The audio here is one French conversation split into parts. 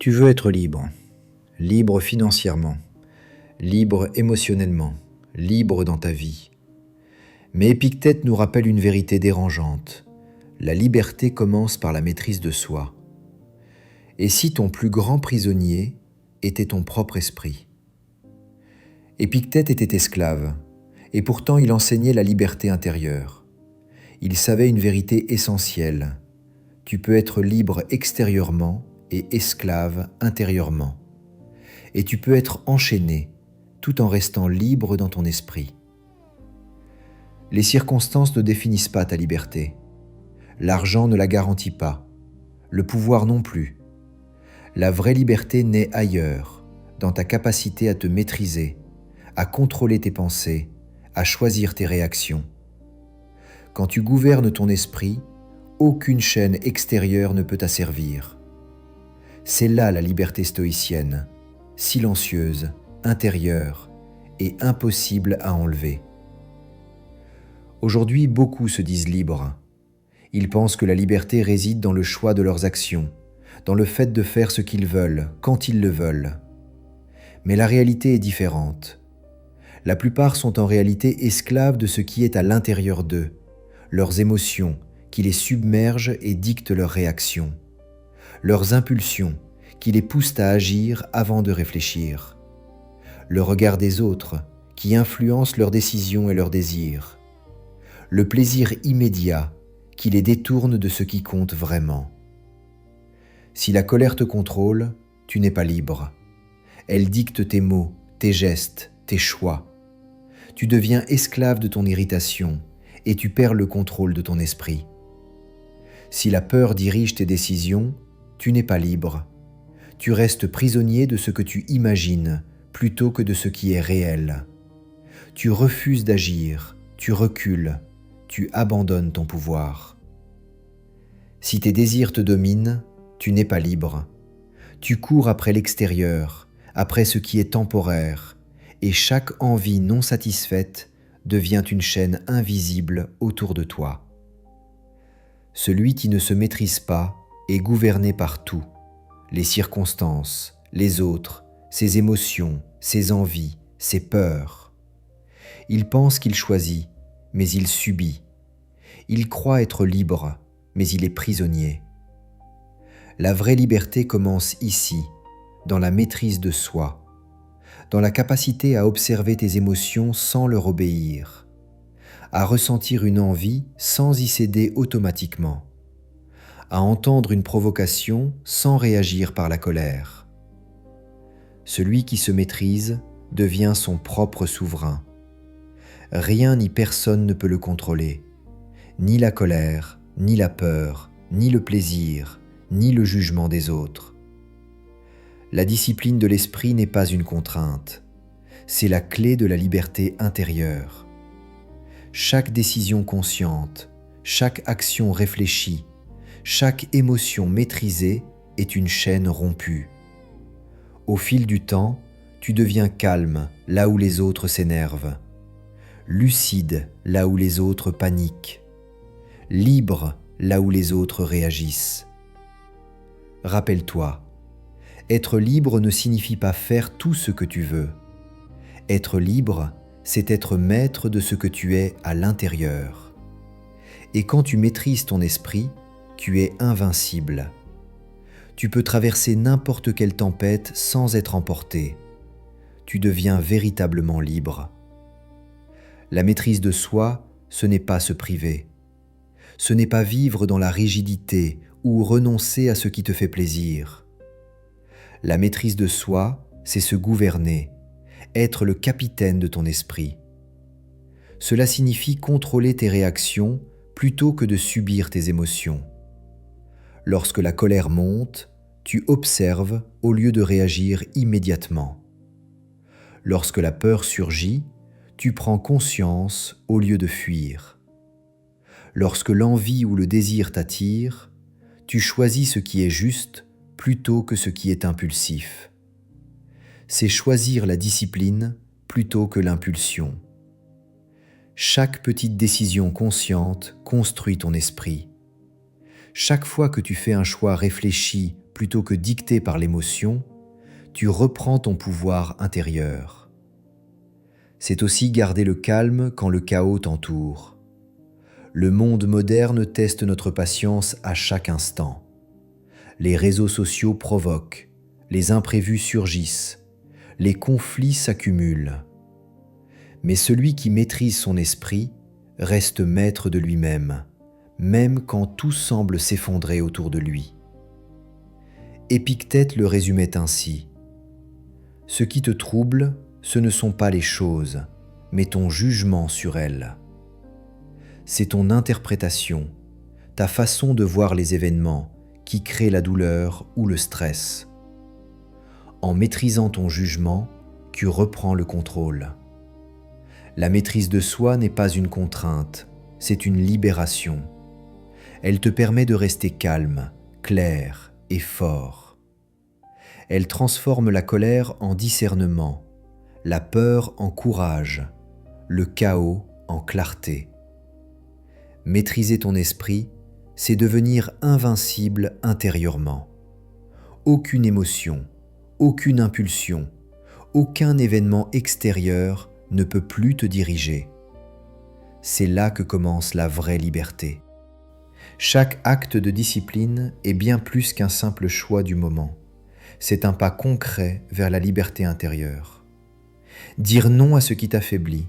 Tu veux être libre, libre financièrement, libre émotionnellement, libre dans ta vie. Mais Épictète nous rappelle une vérité dérangeante. La liberté commence par la maîtrise de soi. Et si ton plus grand prisonnier était ton propre esprit? Épictète était esclave, et pourtant il enseignait la liberté intérieure. Il savait une vérité essentielle. Tu peux être libre extérieurement et esclave intérieurement. Et tu peux être enchaîné tout en restant libre dans ton esprit. Les circonstances ne définissent pas ta liberté. L'argent ne la garantit pas. Le pouvoir non plus. La vraie liberté naît ailleurs, dans ta capacité à te maîtriser, à contrôler tes pensées, à choisir tes réactions. Quand tu gouvernes ton esprit, aucune chaîne extérieure ne peut t'asservir. C'est là la liberté stoïcienne, silencieuse, intérieure et impossible à enlever. Aujourd'hui, beaucoup se disent libres. Ils pensent que la liberté réside dans le choix de leurs actions, dans le fait de faire ce qu'ils veulent, quand ils le veulent. Mais la réalité est différente. La plupart sont en réalité esclaves de ce qui est à l'intérieur d'eux, leurs émotions qui les submergent et dictent leurs réactions, leurs impulsions qui les poussent à agir avant de réfléchir, le regard des autres qui influence leurs décisions et leurs désirs, le plaisir immédiat qui les détourne de ce qui compte vraiment. Si la colère te contrôle, tu n'es pas libre. Elle dicte tes mots, tes gestes, tes choix. Tu deviens esclave de ton irritation et tu perds le contrôle de ton esprit. Si la peur dirige tes décisions, tu n'es pas libre. Tu restes prisonnier de ce que tu imagines plutôt que de ce qui est réel. Tu refuses d'agir, tu recules, tu abandonnes ton pouvoir. Si tes désirs te dominent, tu n'es pas libre. Tu cours après l'extérieur, après ce qui est temporaire, et chaque envie non satisfaite devient une chaîne invisible autour de toi. Celui qui ne se maîtrise pas est gouverné par tout, les circonstances, les autres, ses émotions, ses envies, ses peurs. Il pense qu'il choisit, mais il subit. Il croit être libre, mais il est prisonnier. La vraie liberté commence ici, dans la maîtrise de soi, dans la capacité à observer tes émotions sans leur obéir, à ressentir une envie sans y céder automatiquement, à entendre une provocation sans réagir par la colère. Celui qui se maîtrise devient son propre souverain. Rien ni personne ne peut le contrôler, ni la colère, ni la peur, ni le plaisir, ni le jugement des autres. La discipline de l'esprit n'est pas une contrainte, c'est la clé de la liberté intérieure. Chaque décision consciente, chaque action réfléchie, chaque émotion maîtrisée est une chaîne rompue. Au fil du temps, tu deviens calme là où les autres s'énervent, lucide là où les autres paniquent, libre là où les autres réagissent. Rappelle-toi, être libre ne signifie pas faire tout ce que tu veux. Être libre, c'est être maître de ce que tu es à l'intérieur. Et quand tu maîtrises ton esprit, tu es invincible. Tu peux traverser n'importe quelle tempête sans être emporté. Tu deviens véritablement libre. La maîtrise de soi, ce n'est pas se priver. Ce n'est pas vivre dans la rigidité ou renoncer à ce qui te fait plaisir. La maîtrise de soi, c'est se gouverner, être le capitaine de ton esprit. Cela signifie contrôler tes réactions plutôt que de subir tes émotions. Lorsque la colère monte, tu observes au lieu de réagir immédiatement. Lorsque la peur surgit, tu prends conscience au lieu de fuir. Lorsque l'envie ou le désir t'attire, tu choisis ce qui est juste plutôt que ce qui est impulsif. C'est choisir la discipline plutôt que l'impulsion. Chaque petite décision consciente construit ton esprit. Chaque fois que tu fais un choix réfléchi plutôt que dicté par l'émotion, tu reprends ton pouvoir intérieur. C'est aussi garder le calme quand le chaos t'entoure. Le monde moderne teste notre patience à chaque instant. Les réseaux sociaux provoquent, les imprévus surgissent, les conflits s'accumulent. Mais celui qui maîtrise son esprit reste maître de lui-même, même quand tout semble s'effondrer autour de lui. Épictète le résumait ainsi : « Ce qui te trouble, ce ne sont pas les choses, mais ton jugement sur elles. C'est ton interprétation, ta façon de voir les événements qui crée la douleur ou le stress. En maîtrisant ton jugement, tu reprends le contrôle. La maîtrise de soi n'est pas une contrainte, c'est une libération. Elle te permet de rester calme, clair et fort. Elle transforme la colère en discernement, la peur en courage, le chaos en clarté. Maîtriser ton esprit, c'est devenir invincible intérieurement. Aucune émotion, aucune impulsion, aucun événement extérieur ne peut plus te diriger. C'est là que commence la vraie liberté. Chaque acte de discipline est bien plus qu'un simple choix du moment. C'est un pas concret vers la liberté intérieure. Dire non à ce qui t'affaiblit,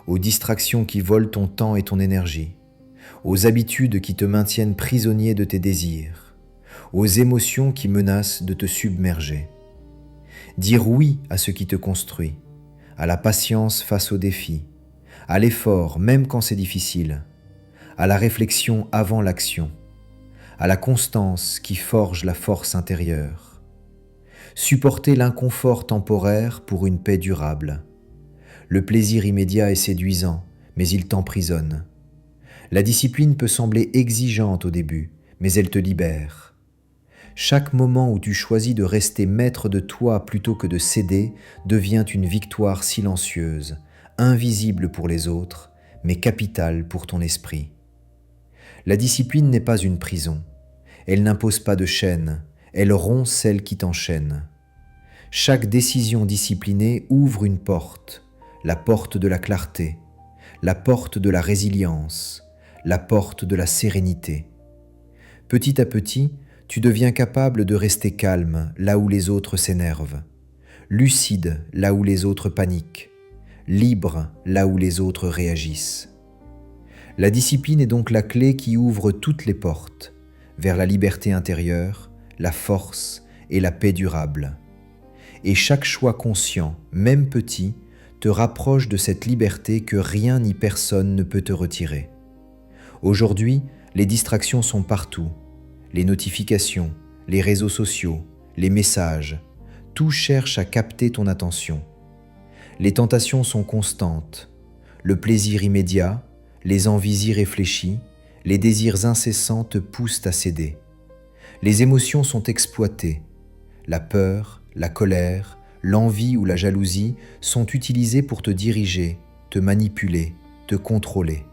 aux distractions qui volent ton temps et ton énergie, aux habitudes qui te maintiennent prisonnier de tes désirs, aux émotions qui menacent de te submerger. Dire oui à ce qui te construit, à la patience face aux défis, à l'effort même quand c'est difficile, à la réflexion avant l'action, à la constance qui forge la force intérieure. Supporter l'inconfort temporaire pour une paix durable. Le plaisir immédiat est séduisant, mais il t'emprisonne. La discipline peut sembler exigeante au début, mais elle te libère. Chaque moment où tu choisis de rester maître de toi plutôt que de céder devient une victoire silencieuse, invisible pour les autres, mais capitale pour ton esprit. La discipline n'est pas une prison. Elle n'impose pas de chaînes, elle rompt celle qui t'enchaîne. Chaque décision disciplinée ouvre une porte, la porte de la clarté, la porte de la résilience, la porte de la sérénité. Petit à petit, tu deviens capable de rester calme là où les autres s'énervent, lucide là où les autres paniquent, libre là où les autres réagissent. La discipline est donc la clé qui ouvre toutes les portes vers la liberté intérieure, la force et la paix durable. Et chaque choix conscient, même petit, te rapproche de cette liberté que rien ni personne ne peut te retirer. Aujourd'hui, les distractions sont partout. Les notifications, les réseaux sociaux, les messages, tout cherche à capter ton attention. Les tentations sont constantes. Le plaisir immédiat, les envies irréfléchies, les désirs incessants te poussent à céder. Les émotions sont exploitées. La peur, la colère, l'envie ou la jalousie sont utilisées pour te diriger, te manipuler, te contrôler.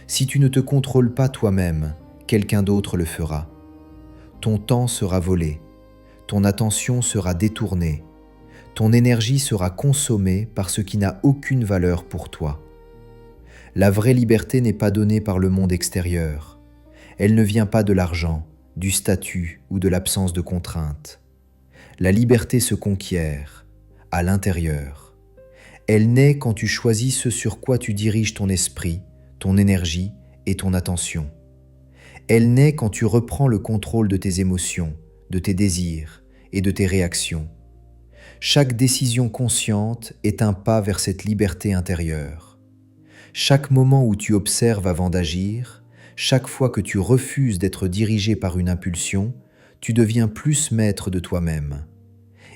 Si tu ne te contrôles pas toi-même, quelqu'un d'autre le fera. Ton temps sera volé, ton attention sera détournée, ton énergie sera consommée par ce qui n'a aucune valeur pour toi. La vraie liberté n'est pas donnée par le monde extérieur. Elle ne vient pas de l'argent, du statut ou de l'absence de contraintes. La liberté se conquiert, à l'intérieur. Elle naît quand tu choisis ce sur quoi tu diriges ton esprit, ton énergie et ton attention. Elle naît quand tu reprends le contrôle de tes émotions, de tes désirs et de tes réactions. Chaque décision consciente est un pas vers cette liberté intérieure. Chaque moment où tu observes avant d'agir, chaque fois que tu refuses d'être dirigé par une impulsion, tu deviens plus maître de toi-même.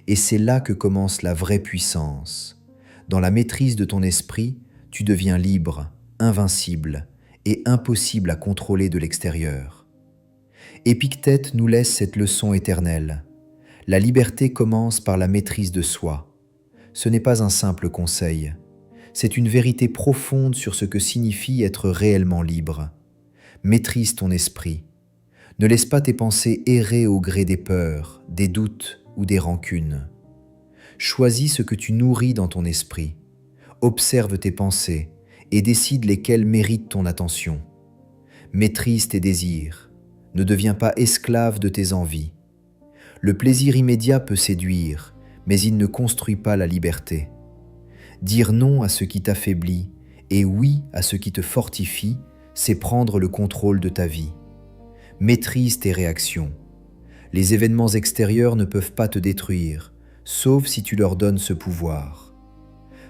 Et c'est là que commence la vraie puissance. Dans la maîtrise de ton esprit, tu deviens libre, invincible et impossible à contrôler de l'extérieur. Épictète nous laisse cette leçon éternelle. La liberté commence par la maîtrise de soi. Ce n'est pas un simple conseil. C'est une vérité profonde sur ce que signifie être réellement libre. Maîtrise ton esprit. Ne laisse pas tes pensées errer au gré des peurs, des doutes ou des rancunes. Choisis ce que tu nourris dans ton esprit. Observe tes pensées et décide lesquelles méritent ton attention. Maîtrise tes désirs. Ne deviens pas esclave de tes envies. Le plaisir immédiat peut séduire, mais il ne construit pas la liberté. Dire non à ce qui t'affaiblit et oui à ce qui te fortifie, c'est prendre le contrôle de ta vie. Maîtrise tes réactions. Les événements extérieurs ne peuvent pas te détruire, sauf si tu leur donnes ce pouvoir.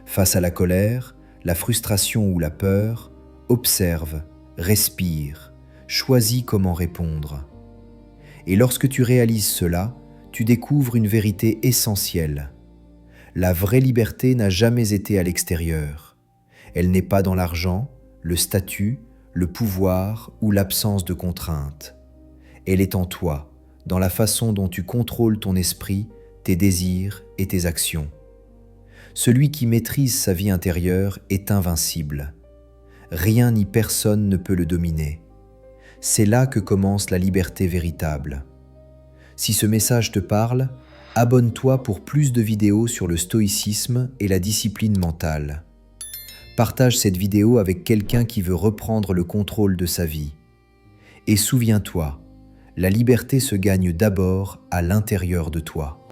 Face à la colère, la frustration ou la peur, observe, respire, choisis comment répondre. Et lorsque tu réalises cela, tu découvres une vérité essentielle. La vraie liberté n'a jamais été à l'extérieur. Elle n'est pas dans l'argent, le statut, le pouvoir ou l'absence de contraintes. Elle est en toi, dans la façon dont tu contrôles ton esprit, tes désirs et tes actions. Celui qui maîtrise sa vie intérieure est invincible. Rien ni personne ne peut le dominer. C'est là que commence la liberté véritable. Si ce message te parle, abonne-toi pour plus de vidéos sur le stoïcisme et la discipline mentale. Partage cette vidéo avec quelqu'un qui veut reprendre le contrôle de sa vie. Et souviens-toi, la liberté se gagne d'abord à l'intérieur de toi.